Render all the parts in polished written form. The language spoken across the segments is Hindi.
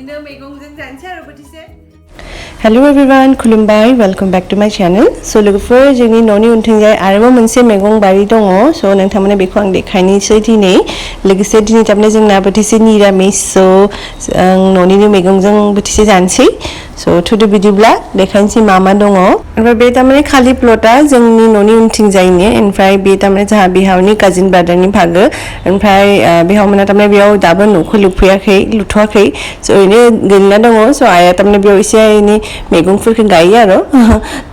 न'निनो मैगंजों जानोसै आरो बोथिसे। हेलो एवरीवन, खुलुमबाय, welcome back to my channel. So लोगोफोर जोंनि न'नि उनथिंजाय आरोबाव मोनसे मैगं बारि दङ। सो नोंथांमोना बेखौ आं देखायनोसै दिनै। लोगोसे दिनै थारमाने जोंना बोथिसे निरामिस। सो न'निनो मैगंजों बोथिसे जानोसै। सो थुदो बिदिब्ला देखायनोसै मा मा दङ। ओमफ्राय बे थारमाने खालि प्लटा जोंनि न'नि उनथिंजायनि। ओमफ्राय बे थारमाने जोंहा बिहावनि काजिन ब्रादारनि भागो। ओमफ्राय बिहावमोना थारमाने बेयाव दाबो न'खौ लुथ'वाखै। सो ओरैनो गोलैना दङ। सो आइया थारमाने बेयाव एसे एनै मैगंफोरखौ गायो आरो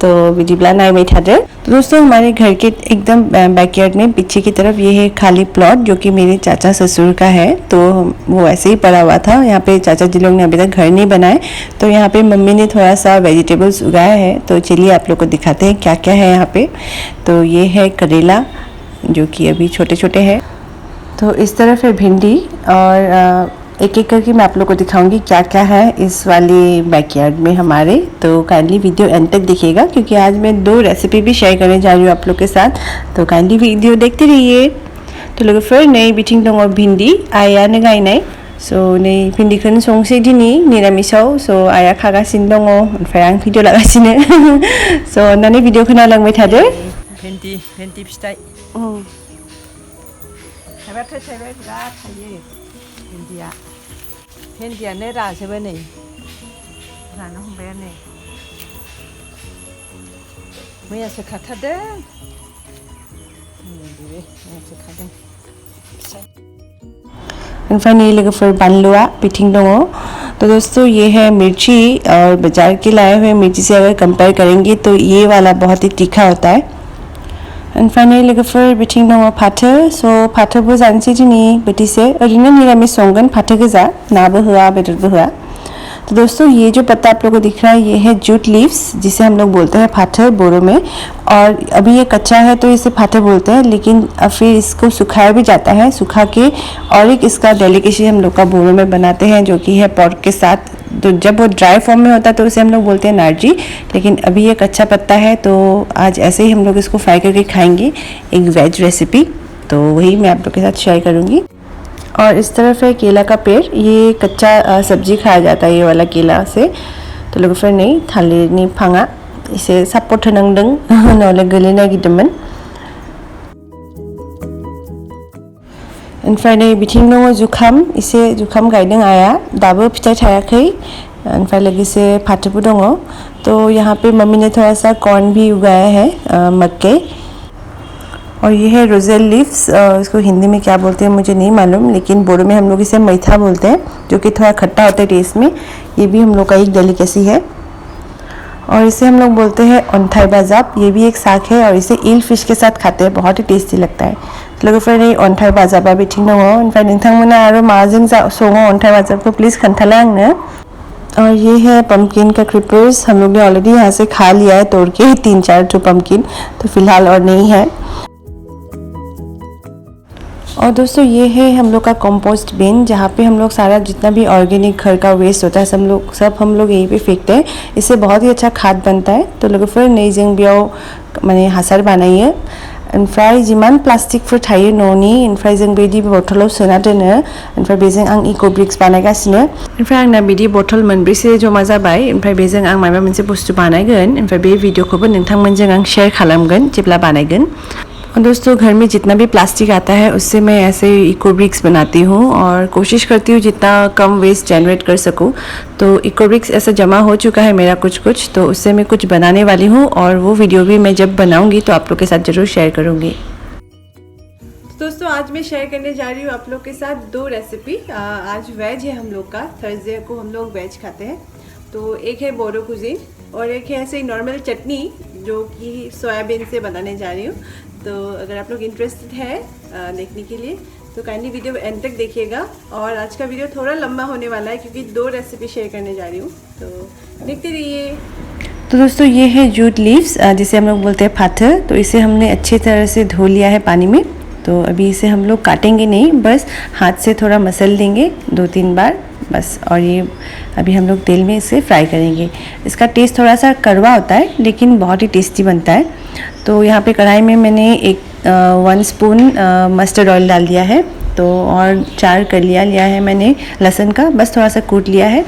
तो बिदिब्ला नायबाय थादो। दोस्तों हमारे घर के एकदम बैकयार्ड में पीछे की तरफ ये है खाली प्लॉट जो कि मेरे चाचा ससुर का है। तो वो ऐसे ही पड़ा हुआ था। यहाँ पे चाचा जी लोग ने अभी तक घर नहीं बनाए, तो यहाँ पे मम्मी ने थोड़ा सा वेजिटेबल्स उगाया है। तो चलिए आप लोग को दिखाते हैं क्या क्या है यहाँ पे। तो ये है करेला जो कि अभी छोटे छोटे हैं। तो इस तरफ है भिंडी और एक एक करके मैं आप लोग को दिखाऊंगी क्या क्या है इस वाले बैकयार्ड में हमारे। तो काइंडली वीडियो एंड तक देखिएगा क्योंकि आज मैं 2 रेसिपी भी शेयर करने जा रही हूँ आप लोग के साथ। तो काइंडली वीडियो देखते रहिए। तो लोग फिर नई बिथिं दङ भिंडी आइयानो गायनाय। सो नै भिंडिखौनो संसै दिनै निरामिसाव। सो आइया खागासिनो दङ, ओमफ्राय आं भिडिअ लागासिनो। सो अन्नानै भिडिअखौ नायलांबाय थादो। भेन्डि फिथाइ थाइबाथाय थाइबाय बिराद थायो भेन्डियानो राजोबो नै रानो हमबायानो। मैयासो खाथारदों मैयासो खादों। ओमफ्राय नै लोगोफोर बानलुआ बिथिं दङ। तो दोस्तों ये है मिर्ची, और बाजार के लाए हुए मिर्ची से अगर कंपेयर करेंगे तो ये वाला बहुत ही तीखा होता है। ओमफ्राय नै लोगोफोर बिथिं दङ फाथो। सो फाथोबो जानोसै दिनै बोथिसे। ओरैनो निरामिस संगोन, फाथो गोजा, नाबो होआ बेदरबो होआ। तो दोस्तों ये जो पत्ता आप लोगों को दिख रहा है ये है जूट लीव्स, जिसे हम लोग बोलते हैं फाथर बोरो में। और अभी ये कच्चा है तो इसे फाथर बोलते हैं, लेकिन फिर इसको सुखाया भी जाता है, सुखा के और एक इसका डेलिकेसी हम लोग का बोरो में बनाते हैं जो कि है पोर्क के साथ। तो जब वो ड्राई फॉर्म में होता है तो उसे हम लोग बोलते हैं नार्जी, लेकिन अभी ये कच्चा पत्ता है तो आज ऐसे ही हम लोग इसको फ्राई करके खाएंगे, एक वेज रेसिपी। तो वही मैं आप लोग के साथ शेयर करूँगी। और इस तरफ है केला का पेड़, ये कच्चा सब्जी खाया जाता है ये वाला केला से। तो लोग फिर नहीं थालिरनि फाङा इसे सापर्ट होनांदों नङाब्ला गोलैनो नागिरदोंमोन। ओमफ्राय नै बिथिं दङ जुखाम, इसे जुखाम गायदों आइया, दाबो फिथाइ थायाखै। ओमफ्राय लोगोसे फाथोबो दङ। तो यहाँ पे मम्मी ने थोड़ा सा कॉर्न भी उगाया है, मक्के। और ये है रोजेल लीव्स, इसको हिंदी में क्या बोलते हैं मुझे नहीं मालूम, लेकिन बोरो में हम लोग इसे मैथा बोलते हैं, जो कि थोड़ा खट्टा होता है टेस्ट में। ये भी हम लोग का एक डेलिकेसी है। और इसे हम लोग बोलते हैं अन्थाई बाजाब, ये भी एक साग है और इसे ईल फिश के साथ खाते हैं, बहुत ही टेस्टी लगता है। लोगोफोर नै अन्थाई बाजाबा बिथिं दङ। ओमफ्राय नोंथांमोना आरो माजों सङो अन्थाई बाजाबखौ प्लीज़ खोन्थाला आंनो। और ये है पम्पकिन का क्रिपर्स, हम लोग ने ऑलरेडी यहाँ से खा लिया है तोड़ के 3-4 जो पम्पकिन, तो फिलहाल और नहीं है। और दोस्तों ये है हम लोग का कंपोस्ट बिन, जहाँ पे हम लोग सारा जितना भी ऑर्गेनिक घर का वेस्ट होता है सब हम लोग यहीं पे फेंकते हैं। इससे बहुत ही अच्छा खाद बनता है। तो लोगोफोर नै जों बेयाव माने हासार बानायो। ओमफ्राय जिमान प्लास्टिकफोर थायो न'नि, ओमफ्राय जों बिदि बथलाव सोना दोनो। ओमफ्राय बेजों आं इक' ब्रिक्स बानायगासिनो। ओमफ्राय आंना बिदि बथल मोनब्रैसो जमा जाबाय। ओमफ्राय बेजों आं माबा मोनसे बुस्थु बानायगोन। ओमफ्राय बे भिडिअखौबो नोंथांमोनजों आं शेयर खालामगोन जेब्ला बानायगोन। और दोस्तों घर में जितना भी प्लास्टिक आता है उससे मैं ऐसे इको ब्रिक्स बनाती हूँ और कोशिश करती हूँ जितना कम वेस्ट जनरेट कर सकूँ। तो इको ब्रिक्स ऐसा जमा हो चुका है मेरा कुछ, तो उससे मैं कुछ बनाने वाली हूँ और वो वीडियो भी मैं जब बनाऊँगी तो आप लोग के साथ ज़रूर शेयर करूँगी। दोस्तों आज मैं शेयर करने जा रही हूँ आप लोग के साथ 2 रेसिपी। आज वेज है हम लोग का, थर्सडे को हम लोग वेज खाते हैं। तो एक है बोरो कुजीन और एक है ऐसे ही नॉर्मल चटनी जो कि सोयाबीन से बनाने जा रही हूँ। तो अगर आप लोग इंटरेस्टेड है देखने के लिए तो काइंडली वीडियो एंड तक देखिएगा। और आज का वीडियो थोड़ा लंबा होने वाला है क्योंकि 2 रेसिपी शेयर करने जा रही हूँ, तो देखते रहिए। तो दोस्तों ये है जूट लीव्स, जिसे हम लोग बोलते हैं फाथर। तो इसे हमने अच्छी तरह से धो लिया है पानी में। तो अभी इसे हम लोग काटेंगे नहीं, बस हाथ से थोड़ा मसल देंगे 2-3 बार बस। और ये अभी हम लोग तेल में इसे फ्राई करेंगे। इसका टेस्ट थोड़ा सा कड़वा होता है लेकिन बहुत ही टेस्टी बनता है। तो यहाँ पे कढ़ाई में मैंने 1 स्पून मस्टर्ड ऑयल डाल दिया है। तो और 4 कलियाँ लिया है मैंने लहसुन का, बस थोड़ा सा कूट लिया है।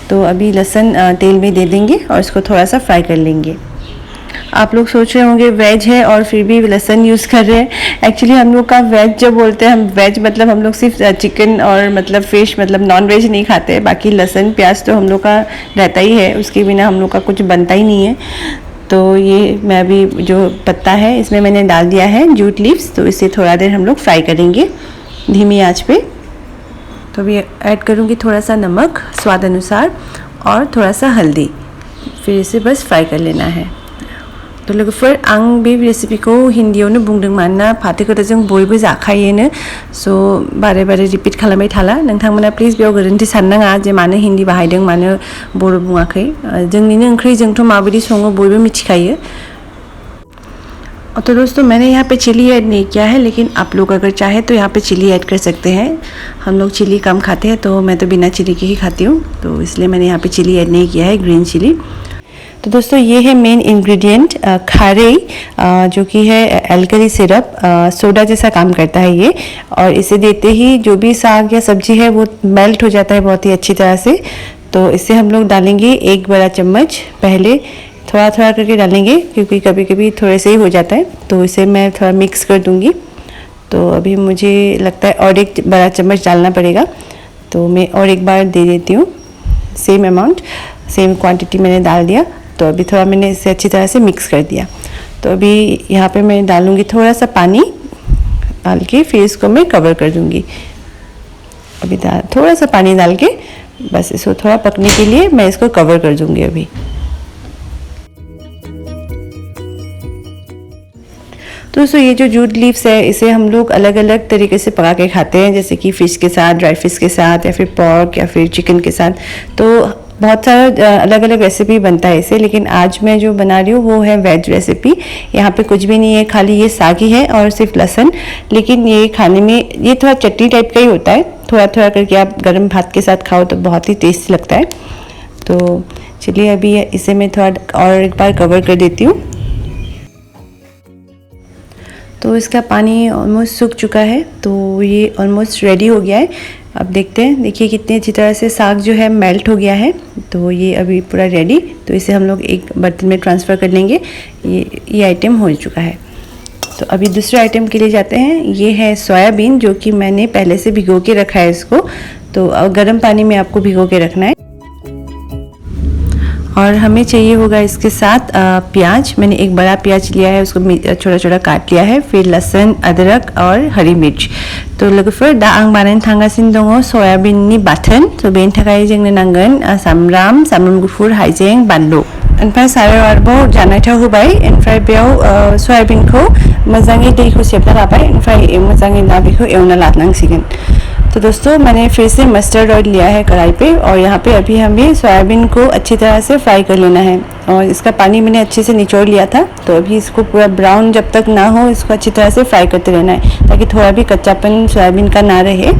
तो अभी लहसुन तेल में दे देंगे और इसको थोड़ा सा फ्राई कर लेंगे। आप लोग सोच रहे होंगे वेज है और फिर भी लहसुन यूज़ कर रहे हैं। एक्चुअली हम लोग का वेज जब बोलते हैं, हम वेज मतलब हम लोग सिर्फ चिकन और मतलब फ़िश मतलब नॉन वेज नहीं खाते हैं। बाकी लहसुन प्याज तो हम लोग का रहता ही है, उसके बिना हम लोग का कुछ बनता ही नहीं है। तो ये मैं अभी जो पत्ता है इसमें मैंने डाल दिया है जूट लीव्स, तो इसे थोड़ा देर हम लोग फ्राई करेंगे धीमी आंच पे। तो अभी ऐड करूँगी थोड़ा सा नमक स्वाद अनुसार और थोड़ा सा हल्दी, फिर इसे बस फ्राई कर लेना है। तो लोगोफोर आं बे रेसिपिखौ हिन्दीयावनो बुंदोंमोन ना फाथोखौथ' जों बयबो जाखायोनो, स' बारे बारे रिपिट खालामबाय थाला। नोंथांमोना प्लिज बेयाव गोरोन्थि साननाङा जे मानो हिन्दी बाहायदों मानो बर' बुङाखै। जोंनिनो ओंख्रि जोंथ' माबायदि सङो बयबो मिथिखायो। तो दोस्तों मैंने यहाँ पे चिली ऐड नहीं किया है, लेकिन आप लोग अगर चाहे तो यहाँ पे चिली ऐड कर सकते हैं। हम लोग चिली कम खाते हैं तो मैं तो बिना चिली के ही खाती हूँ, तो इसलिए मैंने यहाँ पे चिली ऐड नहीं किया है, ग्रीन चिली। तो दोस्तों ये है मेन इंग्रेडिएंट खारे, जो कि है एल्कली सिरप, सोडा जैसा काम करता है ये, और इसे देते ही जो भी साग या सब्जी है वो मेल्ट हो जाता है बहुत ही अच्छी तरह से। तो इसे हम लोग डालेंगे 1 बड़ा चम्मच, पहले थोड़ा थोड़ा करके डालेंगे क्योंकि कभी कभी थोड़े से ही हो जाता है, तो इसे मैं थोड़ा मिक्स कर दूंगी। तो अभी मुझे लगता है और 1 बड़ा चम्मच डालना पड़ेगा, तो मैं और एक बार दे देती हूँ। सेम अमाउंट सेम क्वांटिटी मैंने डाल दिया। तो अभी थोड़ा मैंने इसे अच्छी तरह से मिक्स कर दिया। तो अभी यहाँ पे मैं डालूँगी थोड़ा सा पानी डाल के, फिर इसको मैं कवर कर दूँगी। अभी थोड़ा सा पानी डाल के बस इसको थोड़ा पकने के लिए मैं इसको कवर कर दूँगी अभी। तो दोस्तों ये जो जूट लीव्स है इसे हम लोग अलग अलग तरीके से पका के खाते हैं, जैसे कि फ़िश के साथ, ड्राई फिश के साथ, या फिर पोर्क या फिर चिकन के साथ। तो बहुत सारा अलग अलग रेसिपी बनता है इसे, लेकिन आज मैं जो बना रही हूँ वो है वेज रेसिपी। यहाँ पे कुछ भी नहीं है, खाली ये साग ही है और सिर्फ लहसुन। लेकिन ये खाने में ये थोड़ा चटनी टाइप का ही होता है, थोड़ा थोड़ा करके आप गर्म भात के साथ खाओ तो बहुत ही टेस्टी लगता है। तो चलिए अभी इसे मैं थोड़ा और एक बार कवर कर देती हूँ। तो इसका पानी ऑलमोस्ट सूख चुका है, तो ये ऑलमोस्ट रेडी हो गया है। अब देखते हैं, देखिए कितनी अच्छी तरह से साग जो है मेल्ट हो गया है। तो ये अभी पूरा रेडी, तो इसे हम लोग एक बर्तन में ट्रांसफ़र कर लेंगे। ये आइटम हो चुका है। तो अभी दूसरे आइटम के लिए जाते हैं। ये है सोयाबीन, जो कि मैंने पहले से भिगो के रखा है इसको। तो गर्म पानी में आपको भिगो के रखना है। और हमें चाहिए होगा इसके साथ प्याज। मैंने एक बड़ा प्याज लिया है, उसको छोटा छोटा काट लिया है, फिर लहसुन, अदरक और हरी मिर्च। तो लोगोफोर दा आं बानायनो थांगासिनो दङ सयाबिननि बाथोन। तो बेनि थाखाय जोंनो नांगोन सामब्राम गुफुर, हाइजें, बानलु। ओमफ्राय सारायाव आरोबाव जानाय थाव होबाय, ओमफ्राय बेयाव सयाबिनखौ मोजाङै दैखौ सेबना लाबाय, ओमफ्राय मोजाङै ना बेखौ एवना लानांसिगोन। तो दोस्तों मैंने फिर से मस्टर्ड ऑयल लिया है कढ़ाई पे, और यहाँ पे अभी हमें सोयाबीन को अच्छी तरह से फ्राई कर लेना है। और इसका पानी मैंने अच्छे से निचोड़ लिया था, तो अभी इसको पूरा ब्राउन जब तक ना हो इसको अच्छी तरह से फ्राई करते रहना है, ताकि थोड़ा भी कच्चापन सोयाबीन का ना रहे।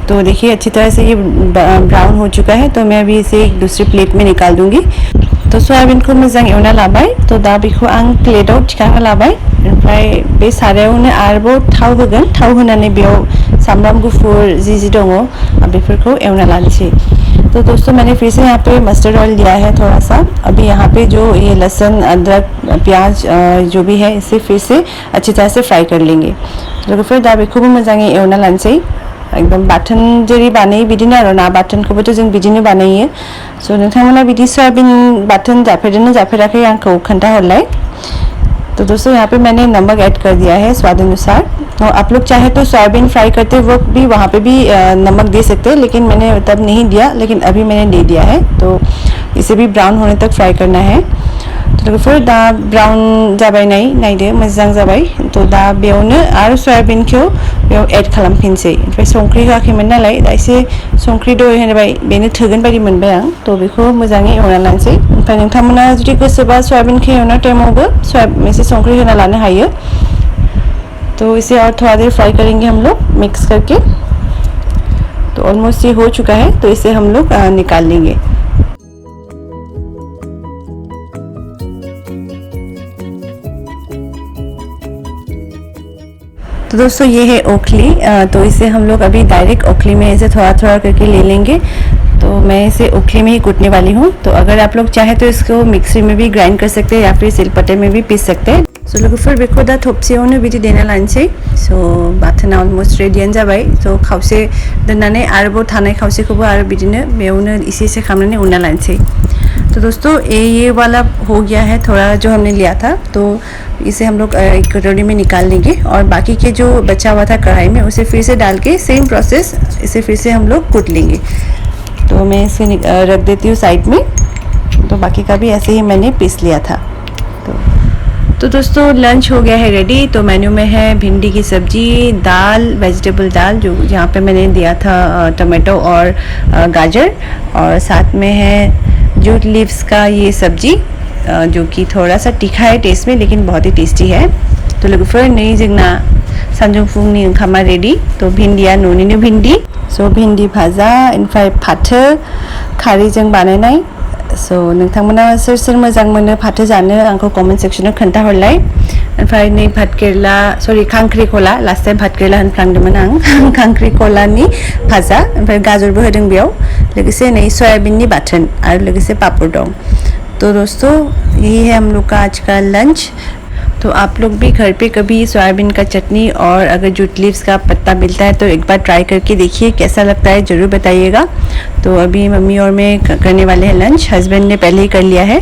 तो देखिए अच्छी तरह से ये ब्राउन हो चुका है, तो मैं अभी इसे एक दूसरी प्लेट में निकाल दूँगी। तो सोयाबीनखौ मोजां एवना लाबाय, तो दा बेखौ आं प्लेटाव थिखांना लाबाय। ओमफ्राय बे सारायावनो आरोबाव थाव होगोन, थाव होनानै बेयाव सामब्राम गुफुर जी दङ बेफोरखौ एवना लानोसै। तो दोस्तों मैंने फिर से यहाँ पे मस्टर्ड ऑयल लिया है थोड़ा सा। अभी यहाँ पे जो ये लहसुन, अदरक, प्याज जो भी है इसे फिर से अच्छी तरह से फ्राई कर लेंगे। तो फिर दा बेखौबो मोजाङै एवना लानोसै। एकदम बाथोन जेरै बानायो बिदिनो आरो ना बाथोनखौबोथ' जों बिदिनो बानायो। स' नोंथांमोना बिदि सयाबिन बाथोन जाफेरदोंना जाफेराखै आंखौ खोन्थाहरलाय। तो दोस्तों यहाँ पे मैंने नमक ऐड कर दिया है स्वाद अनुसार। तो आप लोग चाहे तो सोयाबीन फ्राई करते वक्त भी वहाँ पे भी नमक दे सकते हैं, लेकिन मैंने तब नहीं दिया, लेकिन अभी मैंने दे दिया है। तो इसे भी ब्राउन होने तक फ्राई करना है। तो फिर दा ब्राउन जाबाय नायदो मोजां जाबाय। तो दा बेयावनो आरो सयाबिनखौ बेयाव एड खालामफिनसै। ओमफ्राय संख्रि होआखैमोन नालाय दा एसे संख्रि दय होबाय, बेनो थोगोन बायदि मोनबाय आं। तो बेखौ मोजाङै एवना लानोसै। ओमफ्राय नोंथांमोना जुदि गोसोबा सयाबिनखौ एवनाय टाइमावबो एसे संख्रि होना लानो हायो। तो इसे और थोड़ा देर फ्राई करेंगे हम लोग मिक्स करके। तो ऑलमोस्ट ये हो चुका है, तो इसे हम लोग निकाल लेंगे। तो दोस्तों ये है ओखली, तो इसे हम लोग अभी डायरेक्ट ओखली में इसे थोड़ा थोड़ा करके ले लेंगे। तो मैं इसे ओखली में ही कूटने वाली हूँ। तो अगर आप लोग चाहे तो इसको मिक्सी में भी ग्राइंड कर सकते हैं या फिर सिलपट्टे में भी पीस सकते हैं। सो लोगोफोर बेखौ दा थबसेयावनो बिदि देना लानोसै। सो बाथोना अलमोस्ट रेडियानो जाबाय। सो खावसे दोननानै आरोबाव थानाय खावसेखौबो आरो बिदिनो बेयावनो इसे इसे खालामनानै उनना लानोसै। तो दोस्तों ये वाला हो गया है थोड़ा जो हमने लिया था, तो इसे हम लोग एक कटोरी में निकाल लेंगे और बाकी के जो बचा हुआ था कढ़ाई में उसे फिर से डाल के सेम प्रोसेस इसे फिर से हम लोग कूट लेंगे। तो मैं इसे रख देती हूँ साइड में। तो बाकी का भी ऐसे ही मैंने पीस लिया था। तो दोस्तों लंच हो गया है रेडी। तो मेन्यू में है भिंडी की सब्जी, दाल, वेजिटेबल दाल जो यहाँ पे मैंने दिया था टमाटो और गाजर, और साथ में है जूट लीव्स का ये सब्जी जो कि थोड़ा सा तीखा है टेस्ट में लेकिन बहुत ही टेस्टी है। तो लोगोफोर नै जोंना सानजौफुनि ओंखामा रेडी। तो भिन्डिया न'निनो भिन्डी, सो भिन्डी भाजा, ओमफ्राय फाथो खारैजों बानायनाय। सो नोंथांमोना सोर सोर मोजां मोनो फाथो जानो आंखौ कमेन्ट सेक्सनाव खोन्थाहरलाय। ओमफ्राय नै भातकेरेला, सरि खांख्रिखला, लास्ट टाइम भातकेरेला होनफ्लांदोंमोन आं। खांख्रिखलानि भाजा, ओमफ्राय गाजरबो होदों बेयाव, लोगोसे नै सयाबिननि बाथोन आरो लोगोसे पापड़ दं। तो दोस्तों यही है हम लोग का आज का लंच। तो आप लोग भी घर पे कभी सोयाबीन का चटनी और अगर जूट लीव्स का पत्ता मिलता है तो एक बार ट्राई करके देखिए कैसा लगता है, ज़रूर बताइएगा। तो अभी मम्मी और मैं करने वाले हैं लंच, हस्बैंड ने पहले ही कर लिया है।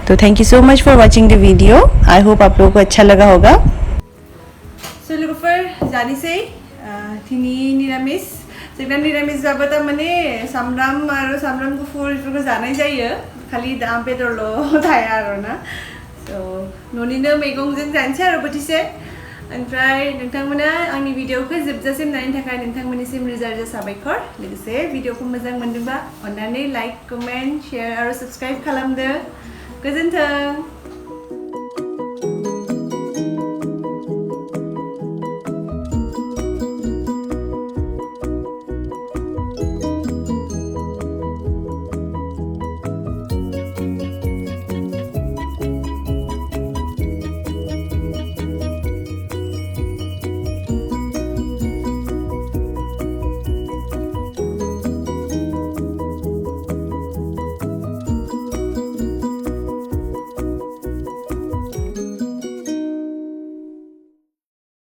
तो thank you so much for watching the video. I hope आप लोगों को अच्छा लगा होगा। सो लोगोफोर जानिसै दिनै निरामिस। जोंना निरामिस जाबा तारमाने सामब्राम आरो सामब्राम गुफुर बेफोरखौ जानाय जायो, खालि दाउ बेदरल' थाया आरोना। तो न'निनो मैगंजों जानोसै आरो बोथिसे। ओमफ्राय नोंथांमोना आंनि भिडिअखौ जोबजासिम नायनो थाखाय नोंथांमोननिसिम रोजा रोजा साबायखर। लोगोसे भिडिअखौ मोजां मोनदोंबा अन्नानै लाइक, कमेन्ट, शेयार आरो साबस्क्राइब खालामदो। गोजोन्थों।